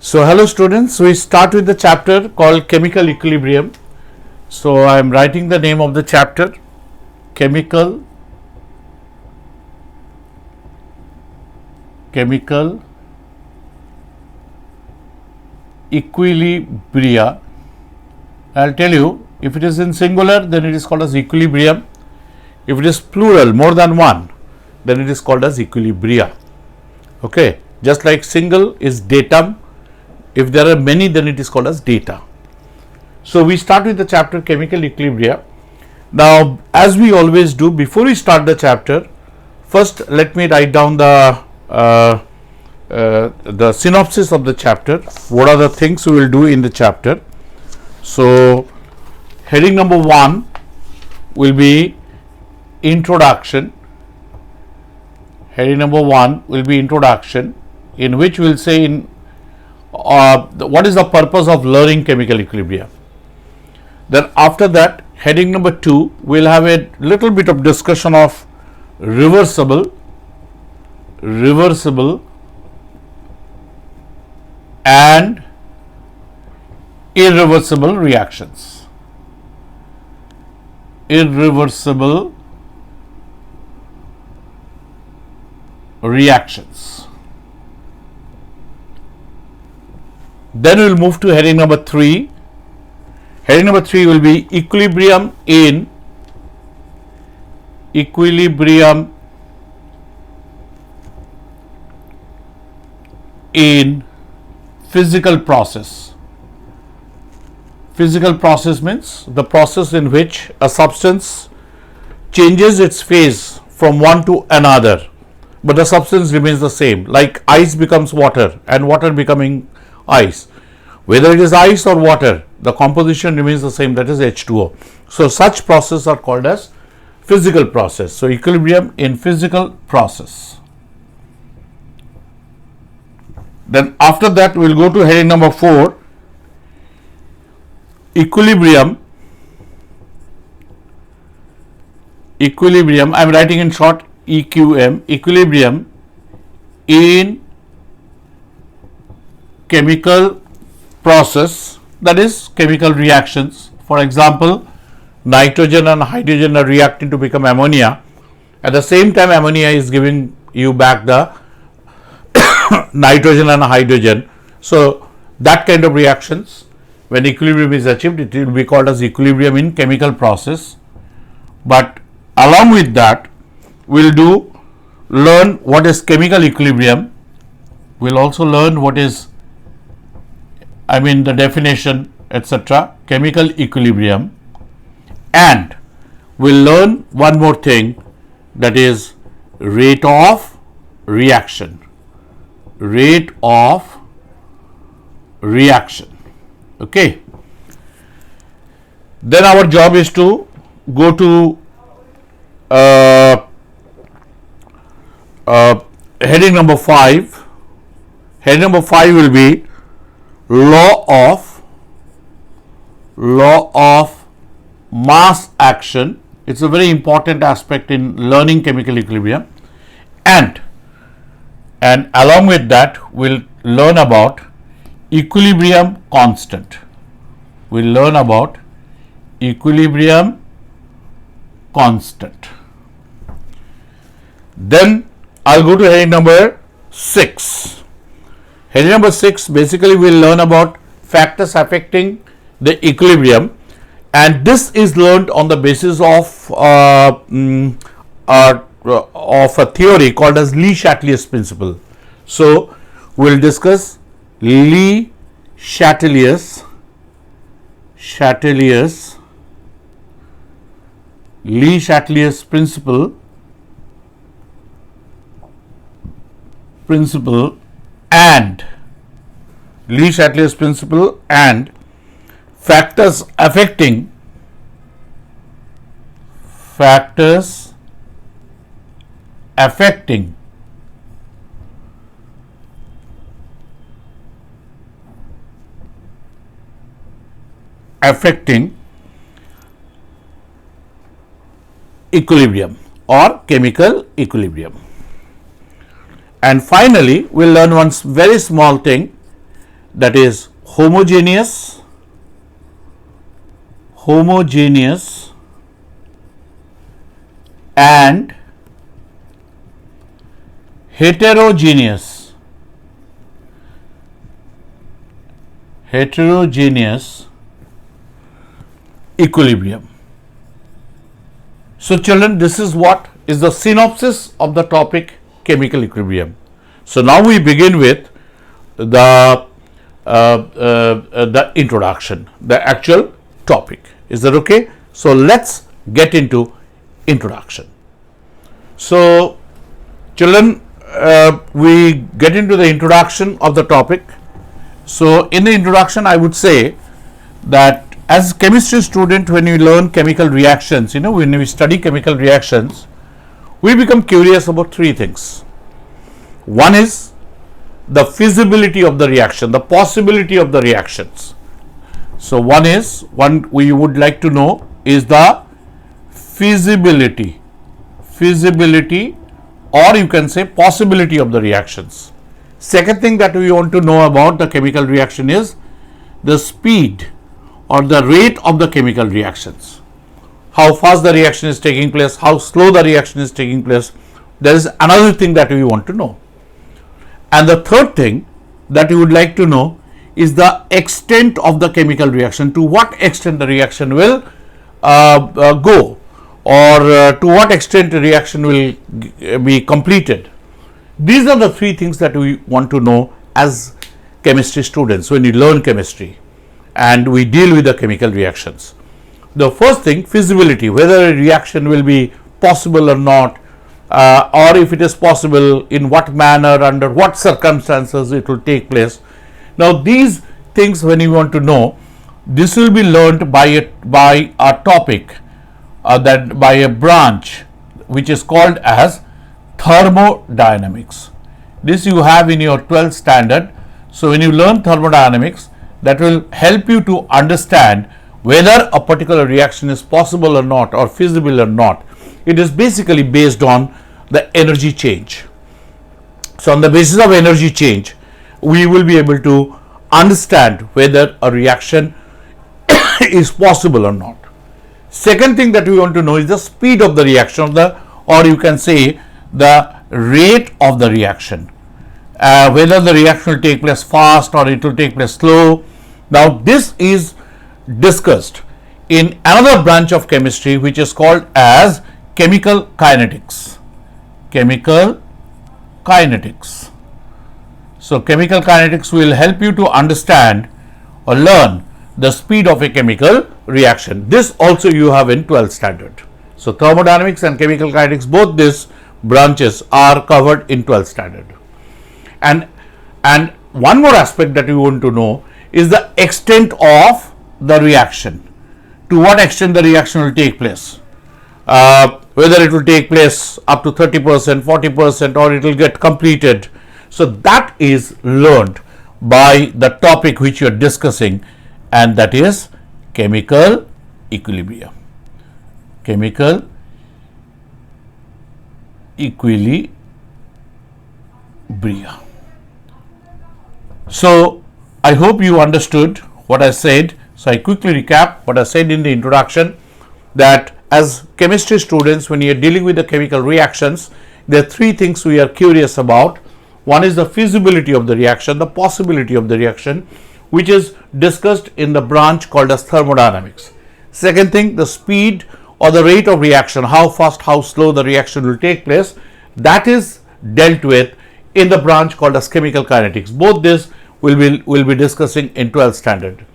So hello students, we start with the chapter called chemical equilibrium. So I am writing the name of the chapter, chemical equilibria. I'll tell you, if it is in singular then it is called as equilibrium. If it is plural, more than one, then it is called as equilibria. Okay, just like single is datum, if there are many then it is called as data. So we start with the chapter chemical equilibria. Now as we always do, before we start the chapter, first let me write down the synopsis of the chapter. What are the things we will do in the chapter? So heading number 1 will be introduction. Heading number 1 will be introduction, in which we will say what is the purpose of learning chemical equilibrium. Then after that, heading number 2 we will have a little bit of discussion of reversible and irreversible reactions. Irreversible reactions. Then we will move to heading number 3. Heading number 3 will be equilibrium in physical process. Physical process means the process in which a substance changes its phase from one to another, but the substance remains the same, like ice becomes water and water becoming ice. Whether it is ice or water, the composition remains the same, that is H2O. So such processes are called as physical process. So equilibrium in physical process. Then after that we will go to heading number 4, equilibrium. I am writing in short EQM, equilibrium in chemical process, that is chemical reactions. For example, nitrogen and hydrogen are reacting to become ammonia. At the same time, ammonia is giving you back the nitrogen and hydrogen. So that kind of reactions, when equilibrium is achieved, it will be called as equilibrium in chemical process. But along with that, we will learn what is chemical equilibrium. We will also learn what is, the definition, etc., chemical equilibrium, and we will learn one more thing, that is rate of reaction. Okay. Then our job is to go to heading number 5. Heading number 5 will be law of mass action. It's a very important aspect in learning chemical equilibrium, and along with that we'll learn about equilibrium constant. We'll learn about equilibrium constant. Then I'll go to heading number 6. Heading number 6, basically we'll learn about factors affecting the equilibrium, and this is learned on the basis of a theory called as Le-Chatelier's principle. So we'll discuss Le-Chatelier's principle and Le-Chatelier's principle and factors affecting equilibrium or chemical equilibrium. And finally, we will learn one very small thing, that is homogeneous, and heterogeneous equilibrium. So children, this is what is the synopsis of the topic chemical equilibrium. So now we begin with the introduction, the actual topic. Is that okay? So let's get into introduction. So children, we get into the introduction of the topic. So in the introduction, I would say that as chemistry student, when you learn chemical reactions, when we study chemical reactions, we become curious about three things. One is the feasibility of the reaction, the possibility of the reactions. So one we would like to know is the feasibility, or you can say possibility of the reactions. Second thing that we want to know about the chemical reaction is the speed or the rate of the chemical reactions. How fast the reaction is taking place, how slow the reaction is taking place. There is another thing that we want to know. And the third thing that we would like to know is the extent of the chemical reaction, to what extent the reaction will go, or to what extent the reaction will be completed. These are the three things that we want to know as chemistry students when we learn chemistry and we deal with the chemical reactions. The first thing, feasibility, whether a reaction will be possible or not, or if it is possible, in what manner, under what circumstances it will take place. Now these things, when you want to know, this will be learned by a topic, by a branch which is called as thermodynamics. This you have in your 12th standard. So when you learn thermodynamics, that will help you to understand whether a particular reaction is possible or not, or feasible or not. It is basically based on the energy change. So on the basis of energy change, we will be able to understand whether a reaction is possible or not. Second thing that we want to know is the speed of the reaction, or you can say the rate of the reaction, whether the reaction will take place fast or it will take place slow. Now this is discussed in another branch of chemistry which is called as chemical kinetics. So chemical kinetics will help you to understand or learn the speed of a chemical reaction. This also you have in 12th standard. So thermodynamics and chemical kinetics, both these branches are covered in 12th standard. And one more aspect that you want to know is the extent of the reaction, to what extent the reaction will take place, whether it will take place up to 30%, 40%, or it will get completed. So that is learned by the topic which you are discussing, and that is chemical equilibrium. So I hope you understood what I said. So I quickly recap what I said in the introduction, that as chemistry students, when you are dealing with the chemical reactions, there are three things we are curious about. One is the feasibility of the reaction, the possibility of the reaction, which is discussed in the branch called as thermodynamics. Second thing, the speed or the rate of reaction, how fast, how slow the reaction will take place, that is dealt with in the branch called as chemical kinetics. Both this will be discussing in 12th standard.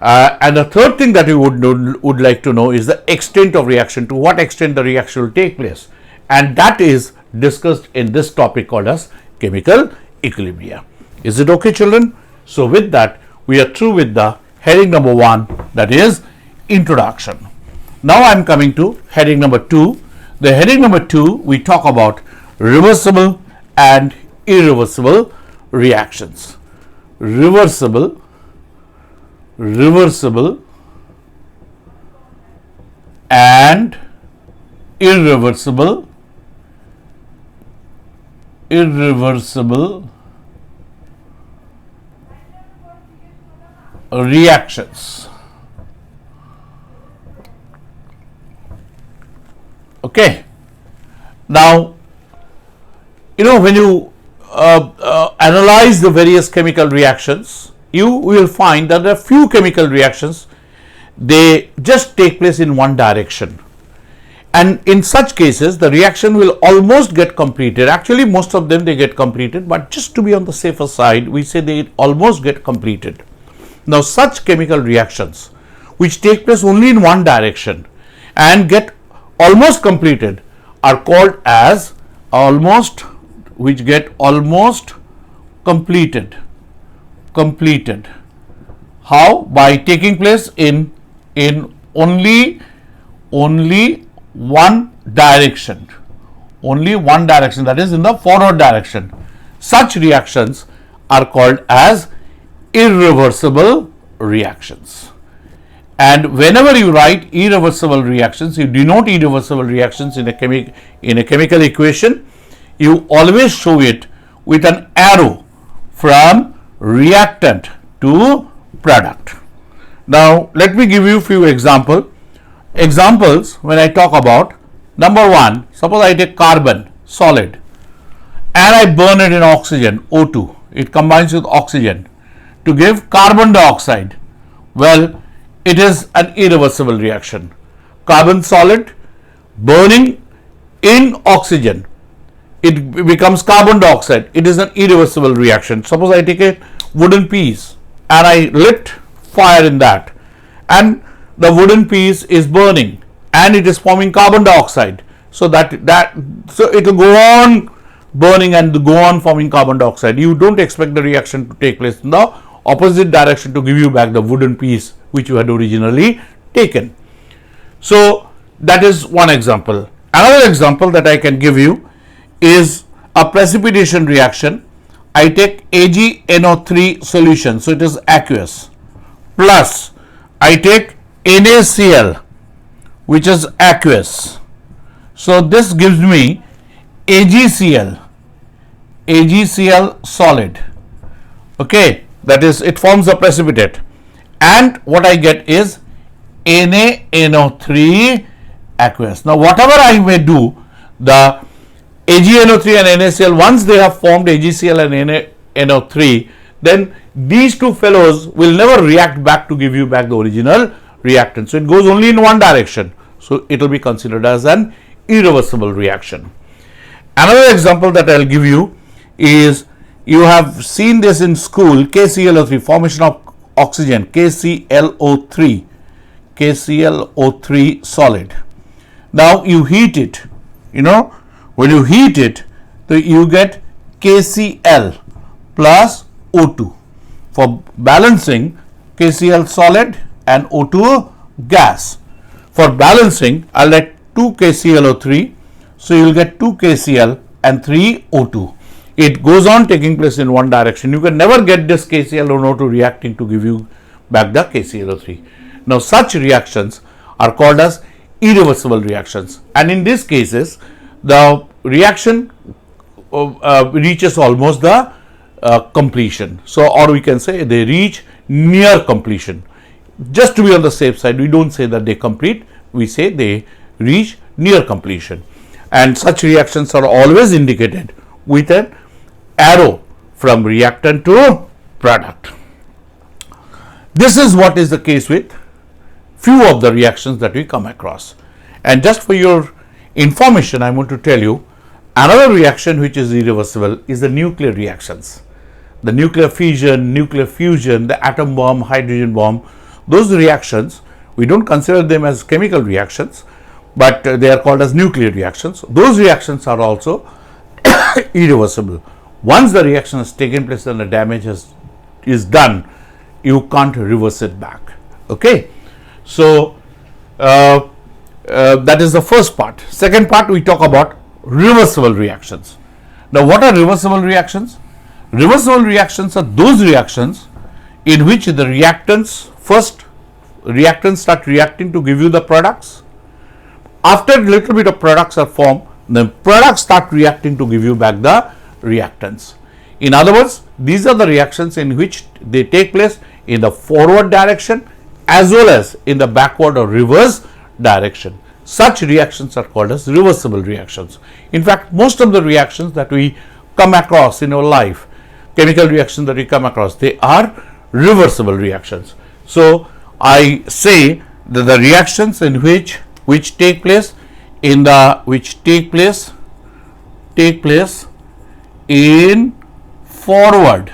And the third thing that we would like to know is the extent of reaction, to what extent the reaction will take place, and that is discussed in this topic called as chemical equilibrium. Is it okay, children? So with that, we are through with the heading number 1, that is introduction. Now I am coming to heading number 2. The heading number 2, we talk about reversible and irreversible reactions. Reversible and irreversible reactions. Okay. Now, when you analyze the various chemical reactions, you will find that there are few chemical reactions, they just take place in one direction, and in such cases the reaction will almost get completed. Actually, most of them they get completed, but just to be on the safer side, we say they almost get completed. Now, such chemical reactions which take place only in one direction and get almost completed are called as almost completed. How? By taking place in only one direction, that is in the forward direction. Such reactions are called as irreversible reactions. And whenever you write irreversible reactions, you denote irreversible reactions in a chemical equation, you always show it with an arrow from reactant to product. Now, let me give you a few examples. When I talk about number one, suppose I take carbon solid and I burn it in oxygen, O2, it combines with oxygen to give carbon dioxide. Well, it is an irreversible reaction. Carbon solid burning in oxygen, it becomes carbon dioxide. It is an irreversible reaction. Suppose I take a wooden piece and I lit fire in that, and the wooden piece is burning and it is forming carbon dioxide. So it will go on burning and go on forming carbon dioxide. You don't expect the reaction to take place in the opposite direction to give you back the wooden piece which you had originally taken. So that is one example. Another example that I can give you is a precipitation reaction. I take AgNO3 solution, so it is aqueous, plus I take NaCl, which is aqueous. So this gives me AgCl solid. Okay, that is, it forms a precipitate, and what I get is NaNO3 aqueous. Now, whatever I may do, the AgNO3 and NaCl, once they have formed AgCl and NaNO3, then these two fellows will never react back to give you back the original reactant. So it goes only in one direction. So it will be considered as an irreversible reaction. Another example that I will give you is, you have seen this in school, KClO3, formation of oxygen, KClO3 solid. Now you heat it, when you heat it, you get KCl plus O2. For balancing, KCl solid and O2 gas. For balancing, I'll let 2 KClO3, so you will get 2 KCl and 3 O2. It goes on taking place in one direction. You can never get this KCl or O2 reacting to give you back the KClO3. Now, such reactions are called as irreversible reactions, and in these cases, the reaction reaches almost the completion. So, or we can say they reach near completion. Just to be on the safe side, we don't say that they complete, we say they reach near completion, and such reactions are always indicated with an arrow from reactant to product. This is what is the case with few of the reactions that we come across. And just for your information, I want to tell you another reaction which is irreversible is the nuclear reactions. The nuclear fission, the atom bomb, hydrogen bomb, those reactions, we don't consider them as chemical reactions, but they are called as nuclear reactions. Those reactions are also irreversible. Once the reaction has taken place and the damage is done, you can't reverse it back. Okay, so that is the first part. Second part, we talk about reversible reactions. Now, what are reversible reactions? Reversible reactions are those reactions in which the reactants start reacting to give you the products. After a little bit of products are formed, the products start reacting to give you back the reactants. In other words, these are the reactions in which they take place in the forward direction as well as in the backward or reverse direction. Such reactions are called as reversible reactions. In fact, most of the reactions that we come across in our life, chemical reactions that we come across, they are reversible reactions. So I say that the reactions in which take place in forward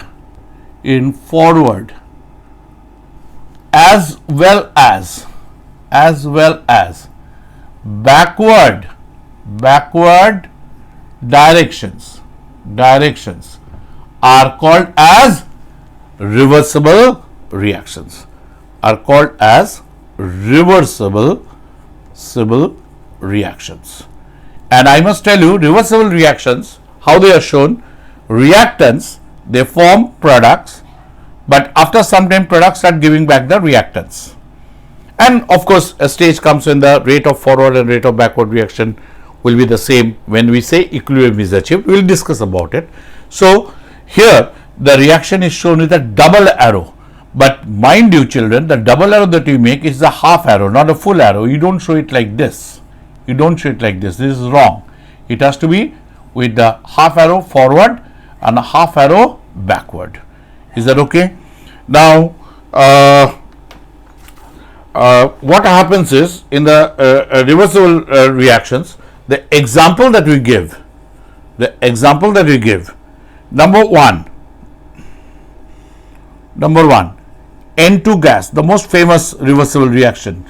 as well as backward directions are called as reversible reactions, reactions. And I must tell you, reversible reactions, how they are shown: reactants, they form products, but after some time products start giving back the reactants. And of course, a stage comes when the rate of forward and rate of backward reaction will be the same. When we say equilibrium is achieved, we will discuss about it. So here the reaction is shown with a double arrow. But mind you children, the double arrow that you make is a half arrow, not a full arrow. You don't show it like this. This is wrong. It has to be with the half arrow forward and a half arrow backward. Is that okay? Now, what happens is, in the reversible reactions, the example that we give, number one, N2 gas, the most famous reversible reaction,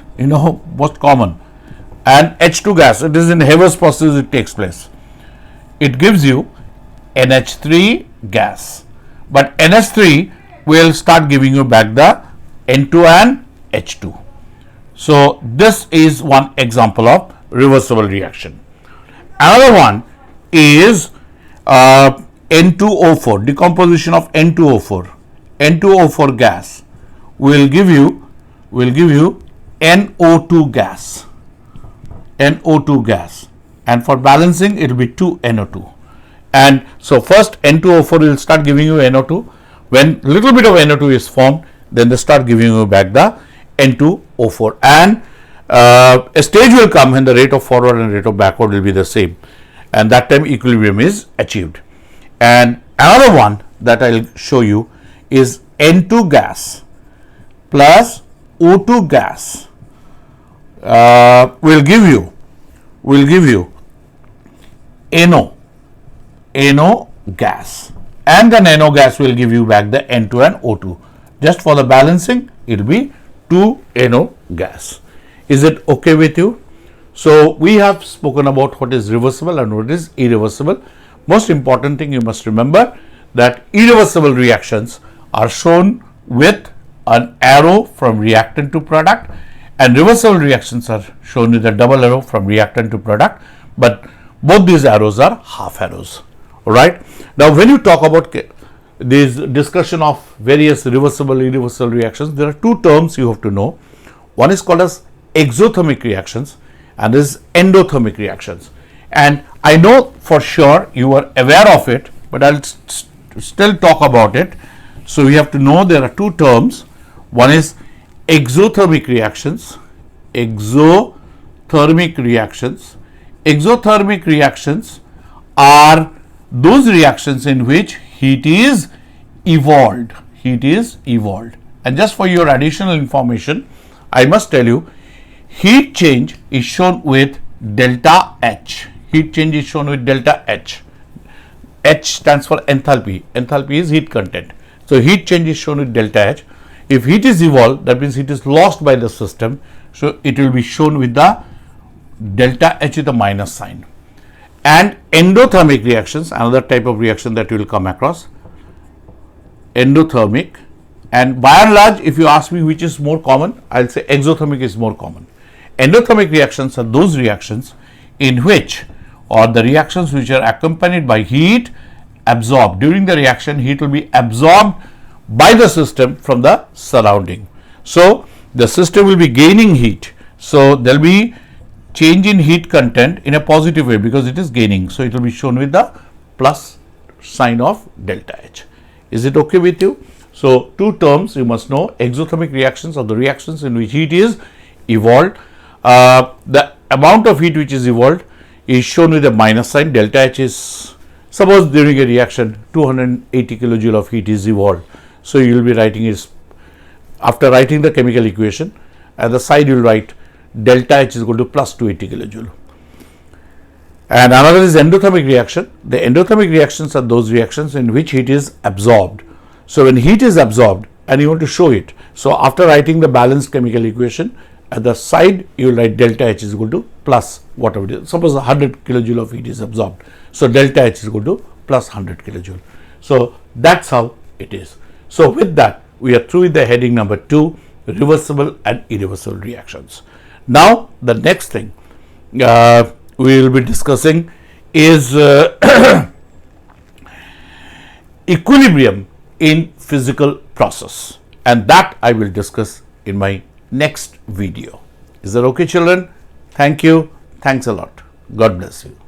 most common, and H2 gas, it is in Haber's process it takes place. It gives you NH3 gas, but NH3 will start giving you back the N2 and H2. So this is one example of reversible reaction. Another one is N2O4, decomposition of N2O4. N2O4 gas will give you NO2 gas, and for balancing it will be 2NO2. And so first N2O4 will start giving you NO2. When little bit of NO2 is formed, then they start giving you back the N2O4, and a stage will come when the rate of forward and rate of backward will be the same, and that time equilibrium is achieved. And another one that I will show you is N2 gas plus O2 gas will give you NO gas, and then NO gas will give you back the N2 and O2. Just for the balancing, it will be 2NO gas. Is it okay with you? So we have spoken about what is reversible and what is irreversible. Most important thing you must remember that irreversible reactions are shown with an arrow from reactant to product, and reversible reactions are shown with a double arrow from reactant to product, but both these arrows are half arrows. All right. Now when you talk about this discussion of various reversible, irreversible reactions, there are two terms you have to know. One is called as exothermic reactions and this is endothermic reactions. And I know for sure you are aware of it, but I'll still talk about it. So we have to know there are two terms. One is exothermic reactions. Exothermic reactions are those reactions in which heat is evolved. And just for your additional information, I must tell you, heat change is shown with delta H. H stands for enthalpy. Enthalpy is heat content. So heat change is shown with delta H. If heat is evolved, that means heat is lost by the system. So it will be shown with the delta H with a minus sign. And endothermic reactions, another type of reaction that you will come across, endothermic. And by and large, if you ask me which is more common, I will say exothermic is more common. Endothermic reactions are those reactions in which, or the reactions which are accompanied by heat absorbed. During the reaction, heat will be absorbed by the system from the surrounding. So the system will be gaining heat. So there will be change in heat content in a positive way because it is gaining. So it will be shown with the plus sign of delta H. Is it okay with you? So, two terms you must know: exothermic reactions are the reactions in which heat is evolved. The amount of heat which is evolved is shown with a minus sign. Delta H is, suppose during a reaction 280 kilojoule of heat is evolved. So, you will be writing is, after writing the chemical equation, at the side you will write delta H is equal to plus 280 kilojoule. And another is endothermic reaction. The endothermic reactions are those reactions in which heat is absorbed. So, when heat is absorbed and you want to show it, so after writing the balanced chemical equation, at the side you will write delta H is equal to plus whatever it is. Suppose 100 kilojoule of heat is absorbed. So, delta H is equal to plus 100 kilojoule. So, that is how it is. So, with that we are through with the heading number 2, reversible and irreversible reactions. Now, the next thing we will be discussing is equilibrium in physical process, and that I will discuss in my next video. Is that okay, children? Thank you. Thanks a lot. God bless you.